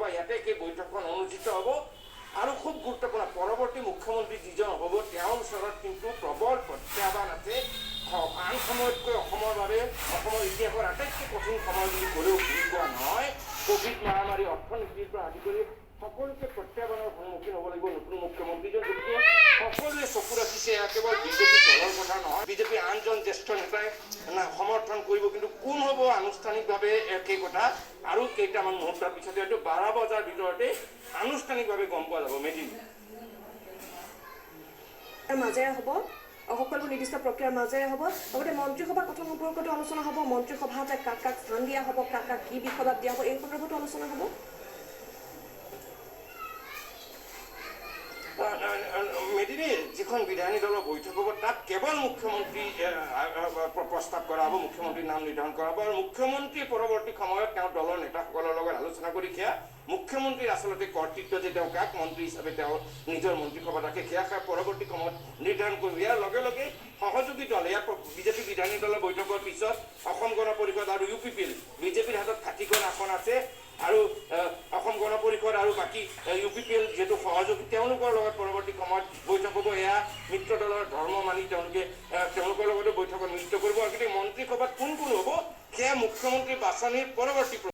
পৰা ইয়াতে এই বৈঠকখন অনুষ্ঠিত হ'ব আৰু খুব গুৰুত্বপূৰ্ণ পৰৱৰ্তী মুখ্যমন্ত্ৰী যিজন হ'ব তেওঁৰ ওচৰত কিন্তু প্ৰবল প্ৰত্যাহ্বান আছে আন সময়তকৈ অসমৰ বাবে অসমৰ ইতিহাসৰ আটাইতকৈ কঠিন সময় বুলি ক'লেও ভুল কোৱা নহয় কোভিড মহামাৰী অৰ্থনীতিৰ পৰা আদি কৰি সকলোকে প্ৰত্যাহ্বানৰ সন্মুখীন হ'ব লাগিব নতুন মুখ্যমন্ত্ৰীজন গতিকে সকলোৱে চকু ৰাখিছে কেৱল বিজেপি দলৰ কথা নহয় বিজেপি আনজন জ্যেষ্ঠ নেতাই সমৰ্থন কৰিব কিন্তু কোন হ'ব আনুষ্ঠানিকভাৱে সেই কথা আৰু কেইটামান মুহূৰ্তৰ পিছতে হয়তো 12 বজাৰ ভিতৰতে আনুষ্ঠানিকভাৱে গম পোৱা যাব মেডিন মাজেৰে হ'ব সকলো নিৰ্দিষ্ট প্ৰক্ৰিয়াৰ মাজেৰে হ'ব লগতে মন্ত্ৰীসভা গঠন সম্পৰ্কতো আলোচনা হ'ব মন্ত্ৰীসভাতে কাক কাক স্থান দিয়া হ'ব কাক কাক কি বিষয়ত দিয়া হ'ব এই সন্দৰ্ভতো আলোচনা হ'ব মেদিনী যিখন বিধায়িনী দলৰ বৈঠক হ'ব তাত কেৱল মুখ্যমন্ত্ৰী প্ৰস্তাৱ কৰা হ'ব মুখ্যমন্ত্ৰীৰ নাম নিৰ্ধাৰণ কৰা হ'ব আৰু মুখ্যমন্ত্ৰী পৰৱৰ্তী সময়ত তেওঁ দলৰ নেতাসকলৰ লগত আলোচনা কৰি সেয়া মুখ্যমন্ত্ৰীৰ আচলতে কৰ্তৃত্ব যে তেওঁ কাক মন্ত্ৰী হিচাপে তেওঁ নিজৰ মন্ত্ৰীসভা থাকে সেয়া পৰৱৰ্তী সময়ত নিৰ্ধাৰণ কৰিব ইয়াৰ লগে লগে সহযোগী দল ইয়াৰ বিজেপি বিধায়িনী দলৰ বৈঠকৰ পিছত অসম গণ পৰিষদ আৰু UPPL বিজেপিৰ হাতত 60খন আসন আছে আৰু অসম গণ পৰিষদ আৰু বাকী UPPL যেহেতু সহযোগী তেওঁলোকৰ লগত পৰৱৰ্তী সময়ত বৈঠক হ'ব এয়া মিত্ৰ দলৰ ধৰ্ম মানি তেওঁলোকৰ লগতো বৈঠকত মিলিত কৰিব আৰু কিন্তু মন্ত্ৰীসভাত কোন কোন হ'ব সেয়া মুখ্যমন্ত্ৰী বাছনিৰ পৰৱৰ্তী